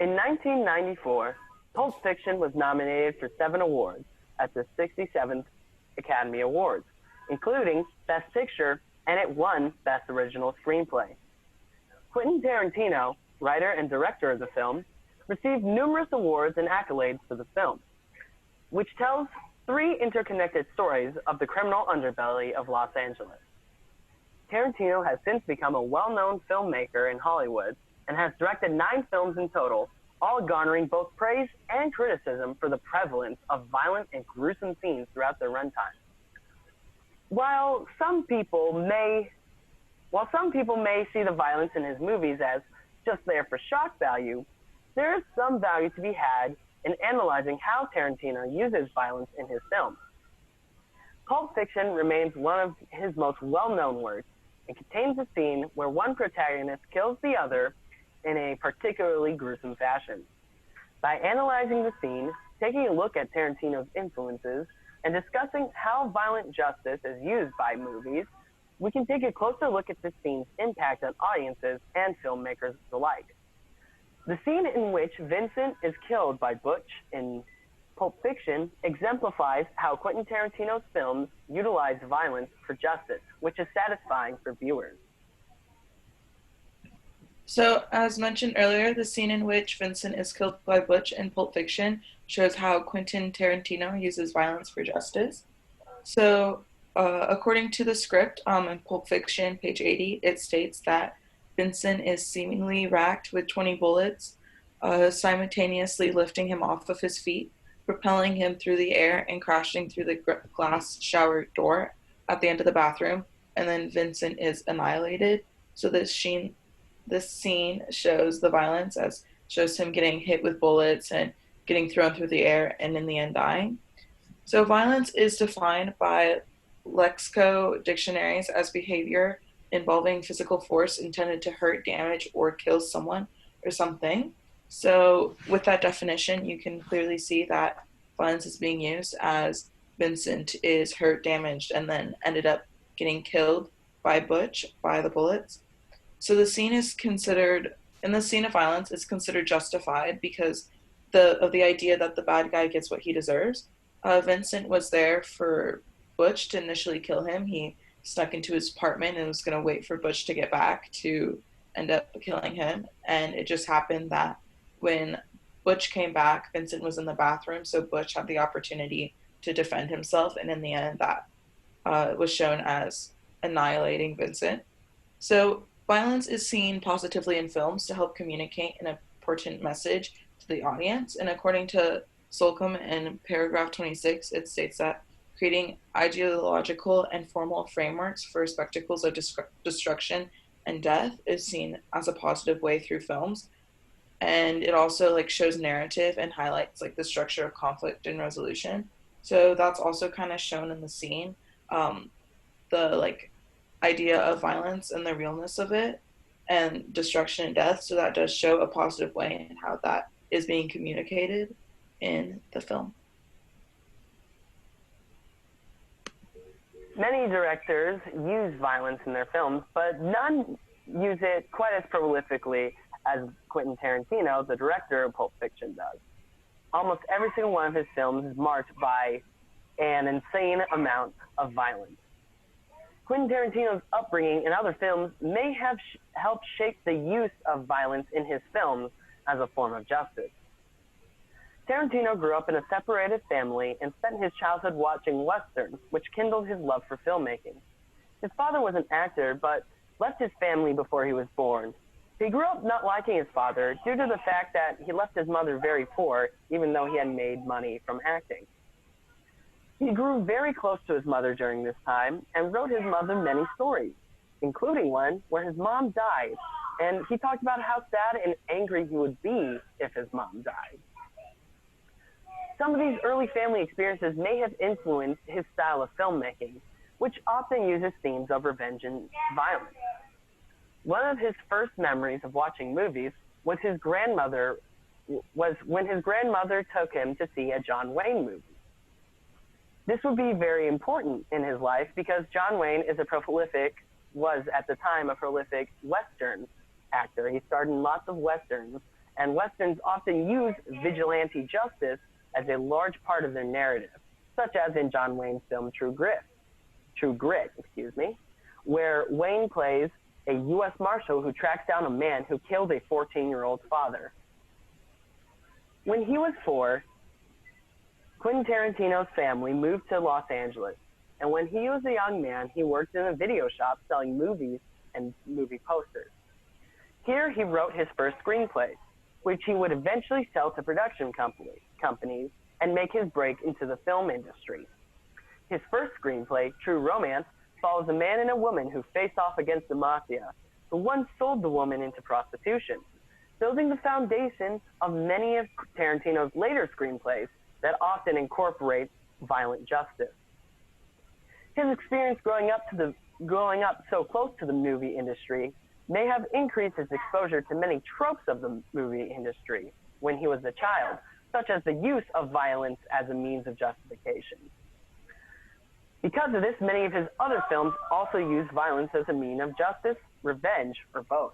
In 1994, Pulp Fiction was nominated for 7 awards at the 67th Academy Awards, including Best Picture, and it won Best Original Screenplay. Quentin Tarantino, writer and director of the film, received numerous awards and accolades for the film, which tells three interconnected stories of the criminal underbelly of Los Angeles. Tarantino has since become a well-known filmmaker in Hollywood and has directed 9 films in total, all garnering both praise and criticism for the prevalence of violent and gruesome scenes throughout their runtime. While some people may see the violence in his movies as just there for shock value, there is some value to be had in analyzing how Tarantino uses violence in his films. Pulp Fiction remains one of his most well-known works and contains a scene where one protagonist kills the other in a particularly gruesome fashion. By analyzing the scene, taking a look at Tarantino's influences, and discussing how violent justice is used by movies, we can take a closer look at this scene's impact on audiences and filmmakers alike. The scene in which Vincent is killed by Butch in Pulp Fiction exemplifies how Quentin Tarantino's films utilize violence for justice, which is satisfying for viewers. So, as mentioned earlier, the scene in which Vincent is killed by Butch in Pulp Fiction shows how Quentin Tarantino uses violence for justice. So, according to the script in Pulp Fiction, page 80, it states that Vincent is seemingly racked with 20 bullets, simultaneously lifting him off of his feet, propelling him through the air, and crashing through the glass shower door at the end of the bathroom, and then Vincent is annihilated. So this scene shows the violence as shows him getting hit with bullets and getting thrown through the air and in the end dying. So violence is defined by lexico dictionaries as behavior involving physical force intended to hurt, damage, or kill someone or something. So with that definition, you can clearly see that violence is being used as Vincent is hurt, damaged, and then ended up getting killed by Butch, by the bullets. So the scene is considered, in the scene of violence, is considered justified because of the idea that the bad guy gets what he deserves. Vincent was there for Butch to initially kill him. He snuck into his apartment and was going to wait for Butch to get back to end up killing him. And it just happened that when Butch came back, Vincent was in the bathroom, so Butch had the opportunity to defend himself. And in the end, that was shown as annihilating Vincent. So violence is seen positively in films to help communicate an important message to the audience. And according to Solcombe in paragraph 26, it states that creating ideological and formal frameworks for spectacles of destruction and death is seen as a positive way through films. And it also shows narrative and highlights the structure of conflict and resolution. So that's also kind of shown in the scene. The idea of violence and the realness of it and destruction and death. So that does show a positive way in how that is being communicated in the film. Many directors use violence in their films, but none use it quite as prolifically as Quentin Tarantino, the director of Pulp Fiction, does. Almost every single one of his films is marked by an insane amount of violence. Quentin Tarantino's upbringing in other films may have helped shape the use of violence in his films as a form of justice. Tarantino grew up in a separated family and spent his childhood watching westerns, which kindled his love for filmmaking. His father was an actor, but left his family before he was born. He grew up not liking his father due to the fact that he left his mother very poor, even though he had made money from acting. He grew very close to his mother during this time and wrote his mother many stories, including one where his mom died, and he talked about how sad and angry he would be if his mom died. Some of these early family experiences may have influenced his style of filmmaking, which often uses themes of revenge and violence. One of his first memories of watching movies was when his grandmother took him to see a John Wayne movie. This would be very important in his life because John Wayne was at the time a prolific Western actor. He starred in lots of Westerns and Westerns often use vigilante justice as a large part of their narrative, such as in John Wayne's film True Grit, where Wayne plays a U.S. Marshal who tracks down a man who killed a 14-year-old's father. When he was 4, Quentin Tarantino's family moved to Los Angeles, and when he was a young man, he worked in a video shop selling movies and movie posters. Here he wrote his first screenplay, which he would eventually sell to production companies and make his break into the film industry. His first screenplay, True Romance, follows a man and a woman who face off against the mafia, who once sold the woman into prostitution, building the foundation of many of Tarantino's later screenplays that often incorporate violent justice. His experience growing up so close to the movie industry may have increased his exposure to many tropes of the movie industry when he was a child, such as the use of violence as a means of justification. Because of this, many of his other films also use violence as a means of justice, revenge, or both.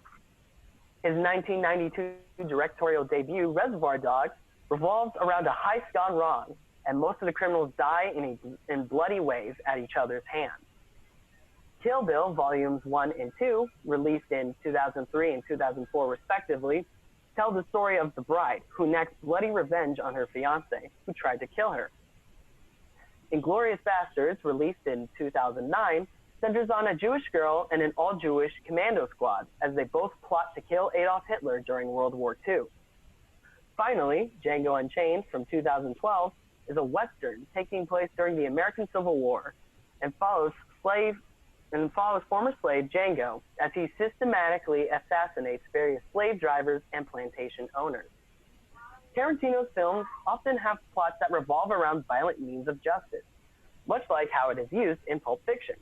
His 1992 directorial debut, Reservoir Dogs, revolves around a heist gone wrong, and most of the criminals die in bloody ways at each other's hands. Kill Bill Volumes 1 and 2, released in 2003 and 2004 respectively, tell the story of the bride who enacts bloody revenge on her fiancé, who tried to kill her. Inglourious Basterds, released in 2009, centers on a Jewish girl and an all-Jewish commando squad as they both plot to kill Adolf Hitler during World War II. Finally, Django Unchained from 2012 is a Western taking place during the American Civil War and follows former slave Django as he systematically assassinates various slave drivers and plantation owners. Tarantino's films often have plots that revolve around violent means of justice, much like how it is used in Pulp Fiction.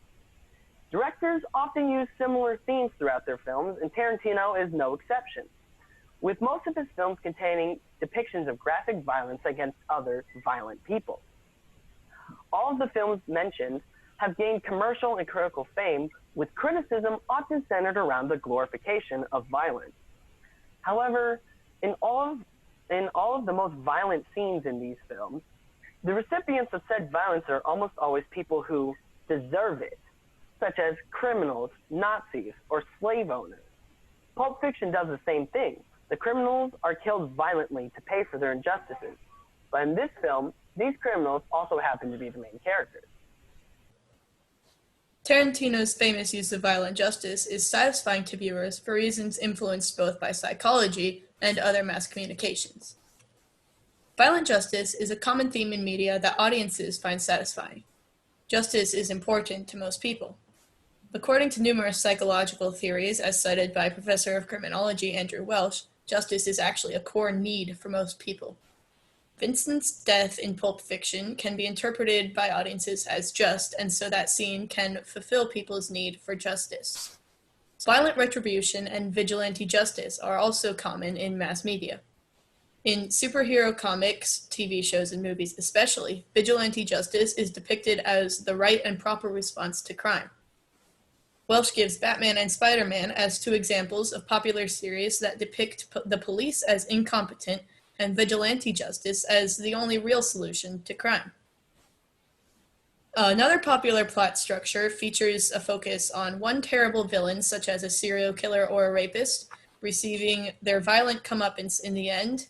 Directors often use similar themes throughout their films, and Tarantino is no exception, with most of his films containing depictions of graphic violence against other violent people. All of the films mentioned have gained commercial and critical fame, with criticism often centered around the glorification of violence. However, in all of the most violent scenes in these films, the recipients of said violence are almost always people who deserve it, such as criminals, Nazis, or slave owners. Pulp Fiction does the same thing. The criminals are killed violently to pay for their injustices. But in this film, these criminals also happen to be the main characters. Tarantino's famous use of violent justice is satisfying to viewers for reasons influenced both by psychology and other mass communications. Violent justice is a common theme in media that audiences find satisfying. Justice is important to most people. According to numerous psychological theories, as cited by Professor of Criminology Andrew Welsh, justice is actually a core need for most people. Vincent's death in Pulp Fiction can be interpreted by audiences as just, and so that scene can fulfill people's need for justice. Violent retribution and vigilante justice are also common in mass media. In superhero comics, TV shows, and movies especially, vigilante justice is depicted as the right and proper response to crime. Welsh gives Batman and Spider-Man as two examples of popular series that depict the police as incompetent and vigilante justice as the only real solution to crime. Another popular plot structure features a focus on one terrible villain, such as a serial killer or a rapist, receiving their violent comeuppance in the end,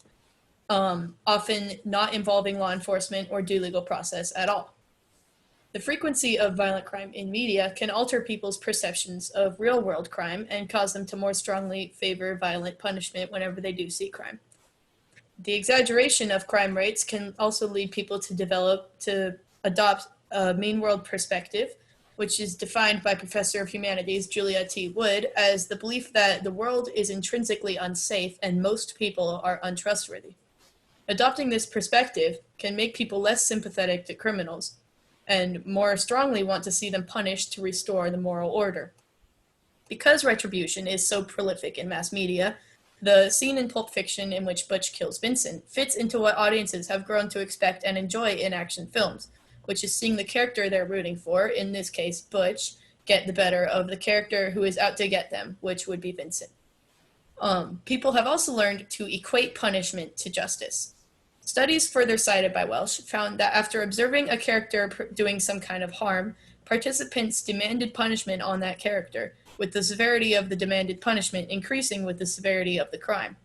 often not involving law enforcement or due legal process at all. The frequency of violent crime in media can alter people's perceptions of real-world crime and cause them to more strongly favor violent punishment whenever they do see crime. The exaggeration of crime rates can also lead people to adopt a mean world perspective, which is defined by Professor of Humanities Julia T. Wood as the belief that the world is intrinsically unsafe and most people are untrustworthy. Adopting this perspective can make people less sympathetic to criminals and more strongly want to see them punished to restore the moral order. Because retribution is so prolific in mass media, the scene in Pulp Fiction in which Butch kills Vincent fits into what audiences have grown to expect and enjoy in action films, which is seeing the character they're rooting for, in this case Butch, get the better of the character who is out to get them, which would be Vincent. People have also learned to equate punishment to justice. Studies further cited by Welsh found that after observing a character doing some kind of harm, participants demanded punishment on that character, with the severity of the demanded punishment increasing with the severity of the crime.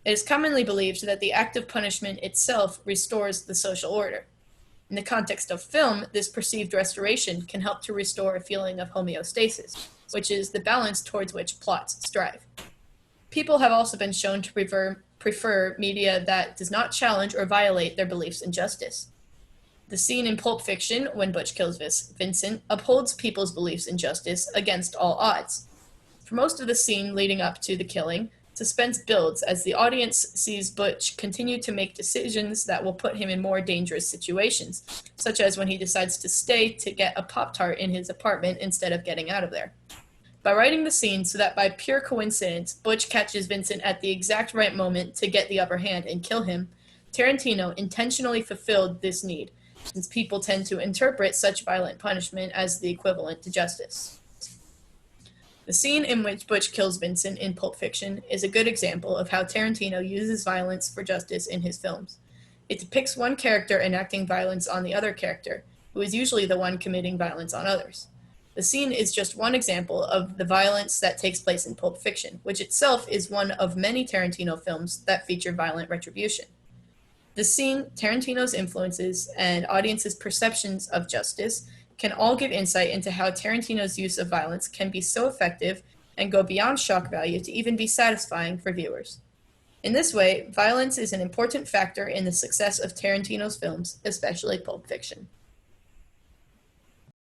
It is commonly believed that the act of punishment itself restores the social order. In the context of film, this perceived restoration can help to restore a feeling of homeostasis, which is the balance towards which plots strive. People have also been shown to prefer media that does not challenge or violate their beliefs in justice. The scene in Pulp Fiction, when Butch kills Vincent, upholds people's beliefs in justice against all odds. For most of the scene leading up to the killing, suspense builds as the audience sees Butch continue to make decisions that will put him in more dangerous situations, such as when he decides to stay to get a Pop-Tart in his apartment instead of getting out of there. By writing the scene so that by pure coincidence, Butch catches Vincent at the exact right moment to get the upper hand and kill him, Tarantino intentionally fulfilled this need, since people tend to interpret such violent punishment as the equivalent to justice. The scene in which Butch kills Vincent in Pulp Fiction is a good example of how Tarantino uses violence for justice in his films. It depicts one character enacting violence on the other character, who is usually the one committing violence on others. The scene is just one example of the violence that takes place in Pulp Fiction, which itself is one of many Tarantino films that feature violent retribution. The scene, Tarantino's influences, and audiences' perceptions of justice can all give insight into how Tarantino's use of violence can be so effective and go beyond shock value to even be satisfying for viewers. In this way, violence is an important factor in the success of Tarantino's films, especially Pulp Fiction.